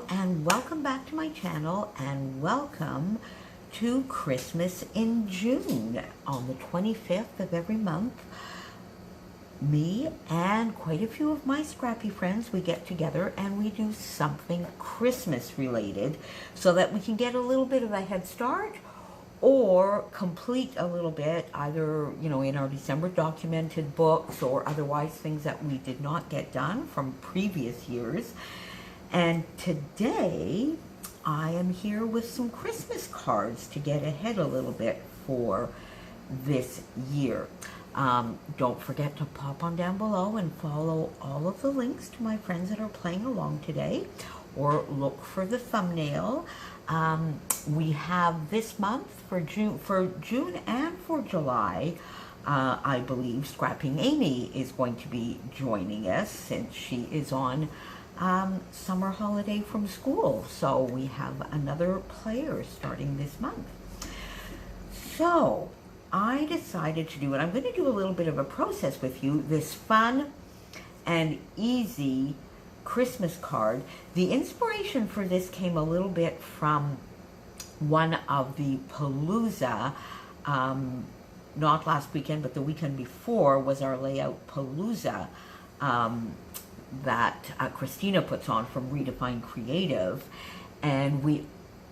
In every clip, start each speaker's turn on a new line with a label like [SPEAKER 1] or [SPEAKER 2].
[SPEAKER 1] Hello and welcome back to my channel, and welcome to Christmas in June. On the 25th of every month, me and quite a few of my scrappy friends, we get together and we do something Christmas related so that we can get a little bit of a head start or complete a little bit, either, in our December documented books or otherwise things that we did not get done from previous years. And today I am here with some Christmas cards to get ahead a little bit for this year. Don't forget to pop on down below and follow all of the links to my friends that are playing along today, or look for the thumbnail. We have this month for June and for July, I believe Scrapping Amy is going to be joining us since she is on summer holiday from school. So we have another player starting this month. So I decided to do, and I'm going to do a little bit of a process with you, this fun and easy Christmas card. The inspiration for this came a little bit from one of the Palooza, not last weekend, but the weekend before was our layout Palooza that Christina puts on from Redefine Creative. And we,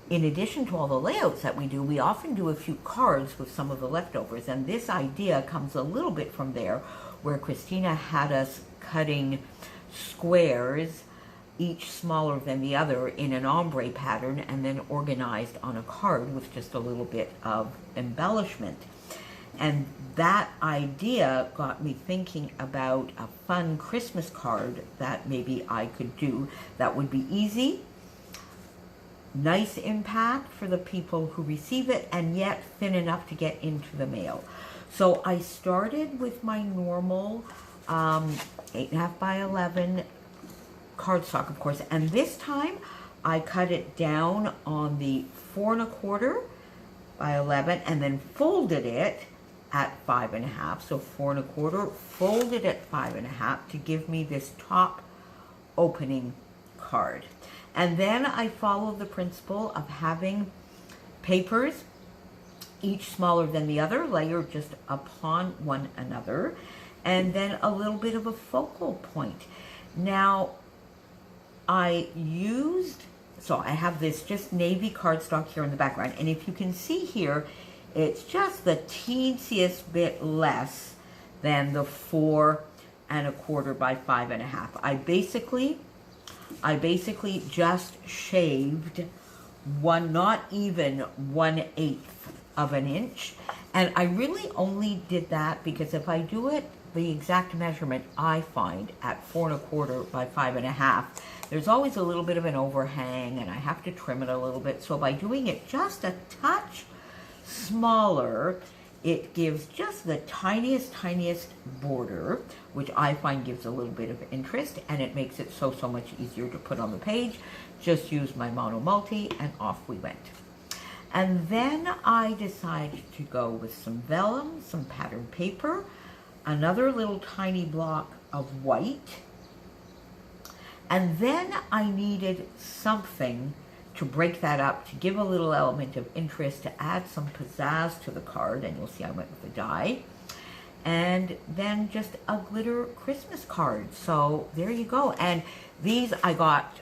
[SPEAKER 1] in addition to all the layouts that we do, we often do a few cards with some of the leftovers. And this idea comes a little bit from there, where Christina had us cutting squares, each smaller than the other, in an ombre pattern, and then organized on a card with just a little bit of embellishment. And that idea got me thinking about a fun Christmas card that maybe I could do that would be easy, nice impact for the people who receive it, and yet thin enough to get into the mail. So I started with my normal 8.5 by 11 cardstock, of course, and this time I cut it down on the 4 1/4 by 11 and then folded it at 5 1/2. So 4 1/4 folded at 5 1/2 to give me this top opening card. And then I followed the principle of having papers, each smaller than the other, layered just upon one another, and then a little bit of a focal point. Now, I have this just navy cardstock here in the background, and if you can see here, it's just the teensiest bit less than the 4 1/4 by 5 1/2. I basically just shaved not even 1/8 of an inch, and I really only did that because if I do it the exact measurement, I find at 4 1/4 by 5 1/2, there's always a little bit of an overhang and I have to trim it a little bit. So by doing it just a touch smaller, it gives just the tiniest border, which I find gives a little bit of interest, and it makes it so much easier to put on the page. Just use my mono multi and off we went. And then I decided to go with some vellum, some pattern paper, another little tiny block of white, and then I needed something to break that up, to give a little element of interest, to add some pizzazz to the card, and you'll see I went with the die, and then just a glitter Christmas card. So there you go. And these I got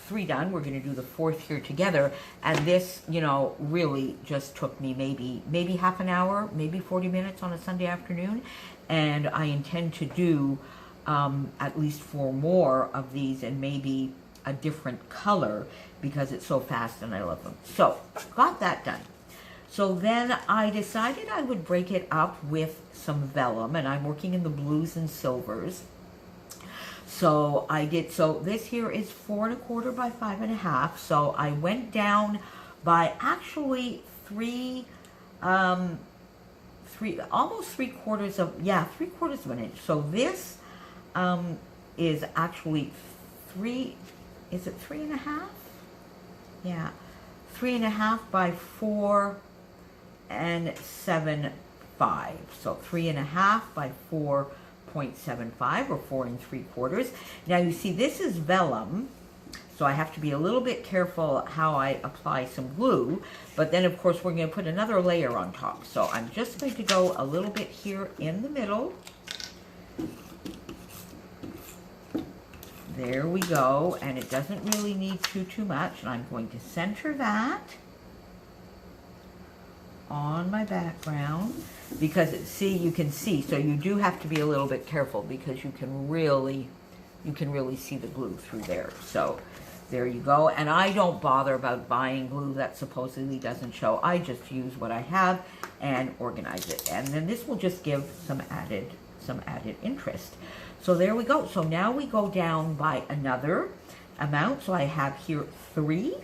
[SPEAKER 1] 3 done. We're going to do the 4th here together, and this, really just took me maybe half an hour, maybe 40 minutes on a Sunday afternoon, and I intend to do at least 4 more of these, and maybe a different color, because it's so fast and I love them. So got that done. So then I decided I would break it up with some vellum, and I'm working in the blues and silvers. So I did, so this here is 4 1/4 by 5 1/2. So I went down by actually almost 3/4 of, 3/4 of an inch. So this is actually 3 1/2? Yeah, 3 1/2 by 4 7/5. So 3 1/2 by 4.75, or 4 3/4. Now you see this is vellum, So I have to be a little bit careful how I apply some glue. But then, of course, we're going to put another layer on top. So I'm just going to go a little bit here in the middle. There we go. And it doesn't really need too much. And I'm going to center that on my background, because see, you can see, so you do have to be a little bit careful, because you can really see the glue through there. So there you go. And I don't bother about buying glue that supposedly doesn't show. I just use what I have and organize it, and then this will just give some added interest. So there we go. So now we go down by another amount. So I have here 3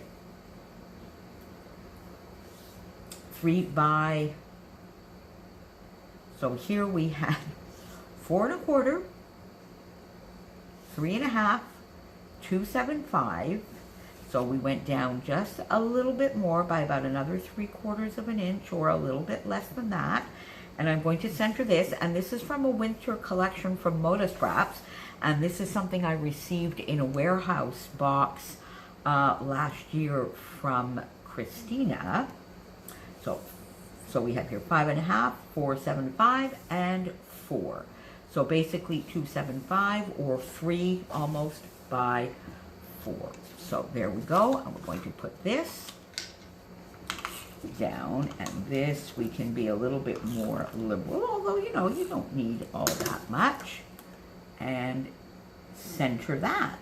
[SPEAKER 1] by, so here we have 4 1/4, 3 1/2, 275. So we went down just a little bit more by about another 3/4 of an inch, or a little bit less than that. And I'm going to center this, and this is from a winter collection from Moda Scraps, and this is something I received in a warehouse box last year from Christina. So we have here 5 1/2, 475, and 4. So basically 275, or 3 almost by 4. So there we go. And we're going to put this down, and this we can be a little bit more liberal, although you know, you don't need all that much. And center that.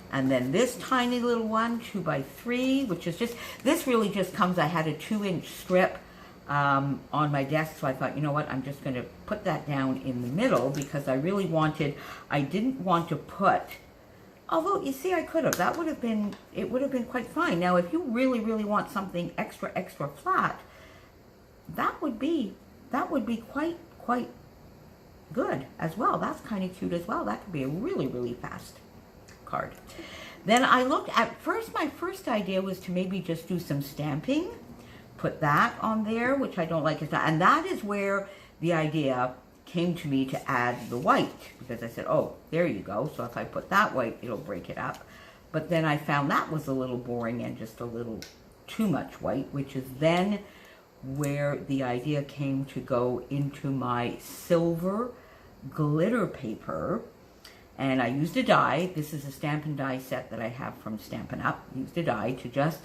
[SPEAKER 1] And then this tiny little one, 2 by 3, which is just, this really just comes, I had a 2-inch strip on my desk, so I thought, you know what, I'm just going to put that down in the middle, because I really wanted, I didn't want to put, although you see, I could have, that would have been, it would have been quite fine. Now, if you really want something extra flat, that would be quite good as well. That's kind of cute as well. That could be a really fast card. Then I looked at first, my first idea was to maybe just do some stamping, put that on there, which I don't like as that, and that is where the idea came to me to add the white, because I said, oh, there you go. So if I put that white, it'll break it up. But then I found that was a little boring and just a little too much white, which is then where the idea came to go into my silver glitter paper. And I used a die. This is a Stampin' Die set that I have from Stampin' Up. Used a die to just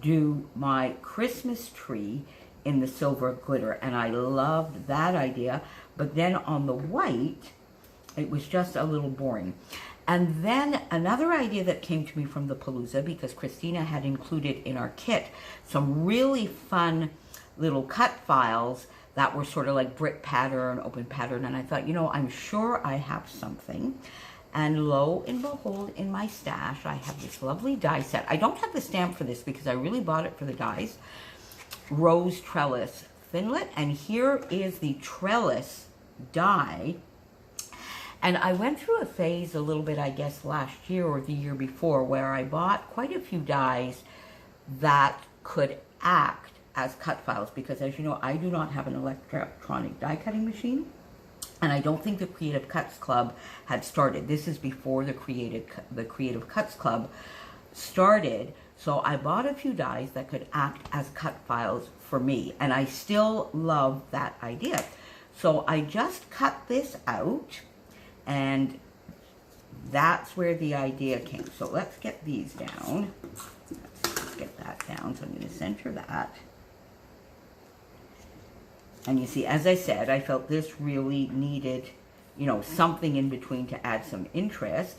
[SPEAKER 1] do my Christmas tree in the silver glitter. And I loved that idea. But then on the white, it was just a little boring. And then another idea that came to me from the Palooza, because Christina had included in our kit some really fun little cut files that were sort of like brick pattern, open pattern, and I thought, you know, I'm sure I have something. And lo and behold, in my stash, I have this lovely die set. I don't have the stamp for this because I really bought it for the dies. Rose Trellis Thinlet, and here is the trellis die. And I went through a phase a little bit, I guess, last year or the year before, where I bought quite a few dies that could act as cut files, because as you know, I do not have an electronic die cutting machine, and I don't think the Creative Cuts Club had started. This is before the Creative Cuts Club started, so I bought a few dies that could act as cut files for me, and I still love that idea. So I just cut this out, and that's where the idea came. So let's get these down. Let's get that down, so I'm going to center that. And you see, as I said, I felt this really needed, you know, something in between to add some interest.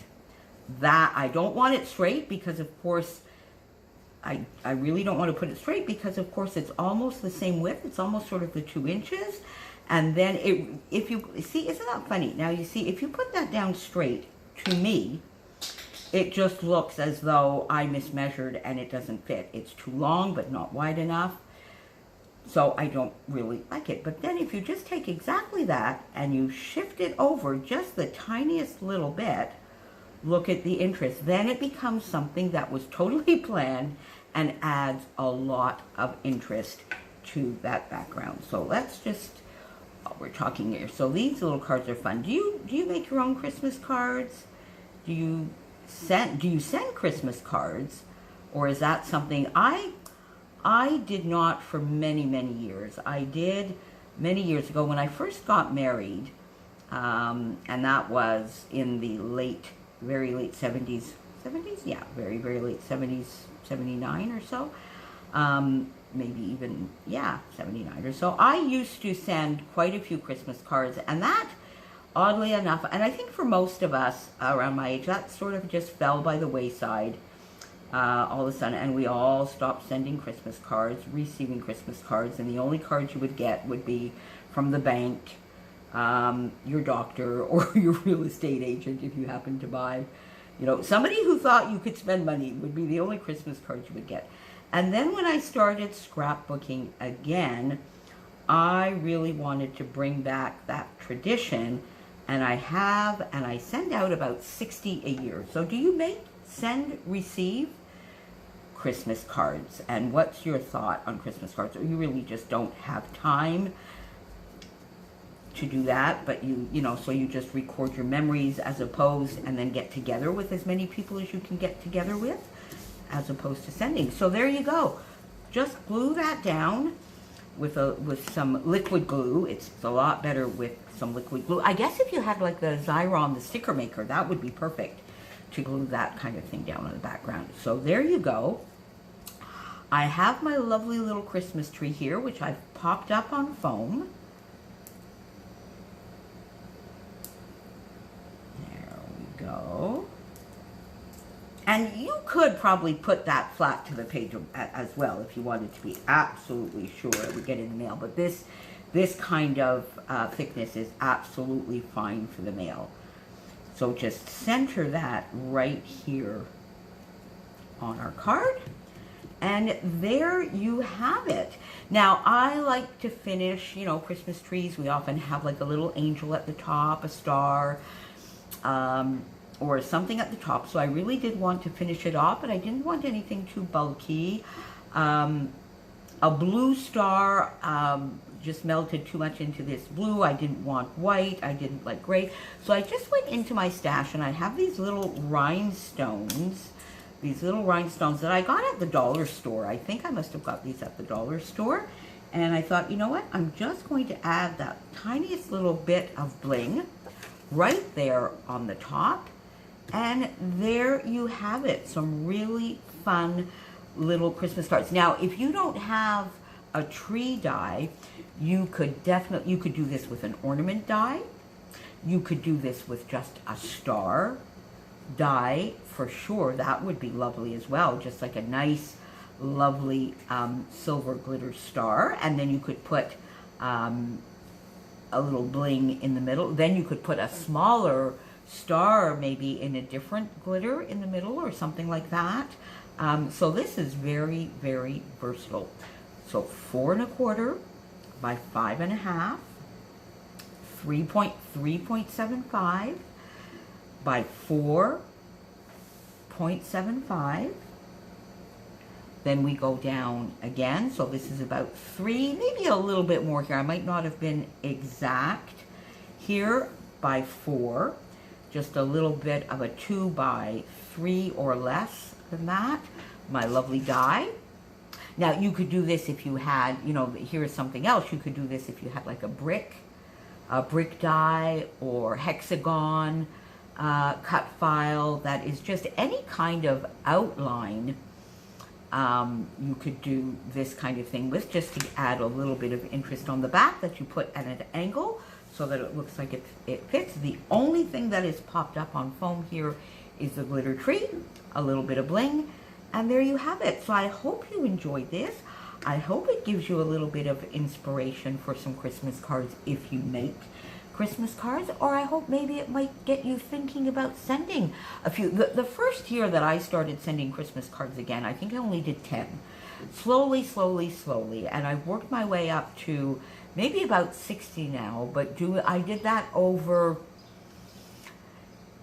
[SPEAKER 1] That I don't want it straight, because of course, I really don't want to put it straight, because of course it's almost the same width. It's almost sort of the 2 inches. And then if you see, isn't that funny? Now you see, if you put that down straight, to me, it just looks as though I mismeasured and it doesn't fit. It's too long, but not wide enough. So I don't really like it. But then if you just take exactly that and you shift it over just the tiniest little bit, look at the interest. Then it becomes something that was totally planned and adds a lot of interest to that background. So let's just, we're talking here. So these little cards are fun. Do you make your own Christmas cards? do you send Christmas cards, or is that something I did not for many, many years. I did many years ago when I first got married, and that was in the very late 70s, yeah, very, very late 70s, 79 or so, maybe even, yeah, 79 or so. I used to send quite a few Christmas cards, and that, oddly enough, and I think for most of us around my age, that sort of just fell by the wayside all of a sudden, and we all stopped sending Christmas cards, receiving Christmas cards, and the only cards you would get would be from the bank, your doctor, or your real estate agent if you happen to buy, somebody who thought you could spend money would be the only Christmas cards you would get. And then when I started scrapbooking again, I really wanted to bring back that tradition, and I send out about 60 a year. So do you receive Christmas cards? And what's your thought on Christmas cards? Or you really just don't have time to do that, but so you just record your memories and then get together with as many people as you can get together with, as opposed to sending. So there you go. Just glue that down with some liquid glue. It's a lot better with some liquid glue. I guess if you had like the Xyron, the sticker maker, that would be perfect to glue that kind of thing down on the background. So there you go. I have my lovely little Christmas tree here, which I've popped up on foam. There we go. And you could probably put that flat to the page as well if you wanted to be absolutely sure it would get in the mail. But this kind of thickness is absolutely fine for the mail. So just center that right here on our card. And there you have it. Now, I like to finish, Christmas trees. We often have like a little angel at the top, a star, or something at the top. So I really did want to finish it off, but I didn't want anything too bulky. A blue star just melted too much into this blue. I didn't want white. I didn't like gray. So I just went into my stash, and I have these little rhinestones. These little rhinestones that I got at the dollar store. I think I must have got these at the dollar store. And I thought, you know what? I'm just going to add that tiniest little bit of bling right there on the top. And there you have it. Some really fun little Christmas cards. Now, if you don't have a tree die, you could do this with an ornament die. You could do this with just a star die for sure. That would be lovely as well. Just like a nice, lovely silver glitter star. And then you could put a little bling in the middle. Then you could put a smaller star maybe in a different glitter in the middle or something like that. So this is very, very versatile. So 4 1/4 by 5 1/2, 3.75 by 4.75. Then we go down again. So this is about 3, maybe a little bit more here. I might not have been exact here, by 4. Just a little bit of a 2 by 3 or less than that. My lovely die. Now you could do this if you had, here's something else. You could do this if you had like a brick die or hexagon cut file that is just any kind of outline. You could do this kind of thing with, just to add a little bit of interest on the back that you put at an angle so that it looks like it fits. The only thing that is popped up on foam here is the glitter tree, a little bit of bling, and there you have it. So I hope you enjoyed this. I hope it gives you a little bit of inspiration for some Christmas cards if you make Christmas cards, or I hope maybe it might get you thinking about sending a few. The first year that I started sending Christmas cards again, I think I only did 10. Slowly, slowly, slowly, and I've worked my way up to maybe about 60 now, but I did that over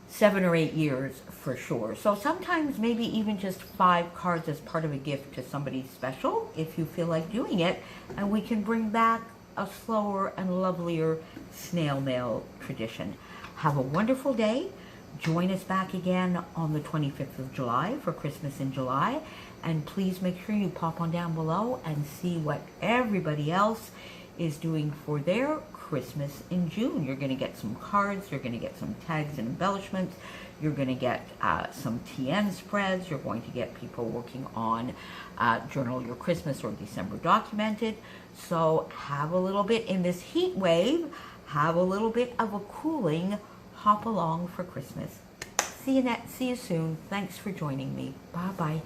[SPEAKER 1] 7 or 8 years for sure. So sometimes maybe even just 5 cards as part of a gift to somebody special if you feel like doing it, and we can bring back a slower and lovelier snail mail tradition. Have a wonderful day. Join us back again on the 25th of July for Christmas in July. And please make sure you pop on down below and see what everybody else is doing for their Christmas in June. You're going to get some cards, you're going to get some tags and embellishments, you're going to get some TN spreads, you're going to get people working on Journal Your Christmas or December Documented. So have a little bit in this heat wave, have a little bit of a cooling hop along for Christmas. See you soon. Thanks for joining me. Bye-bye.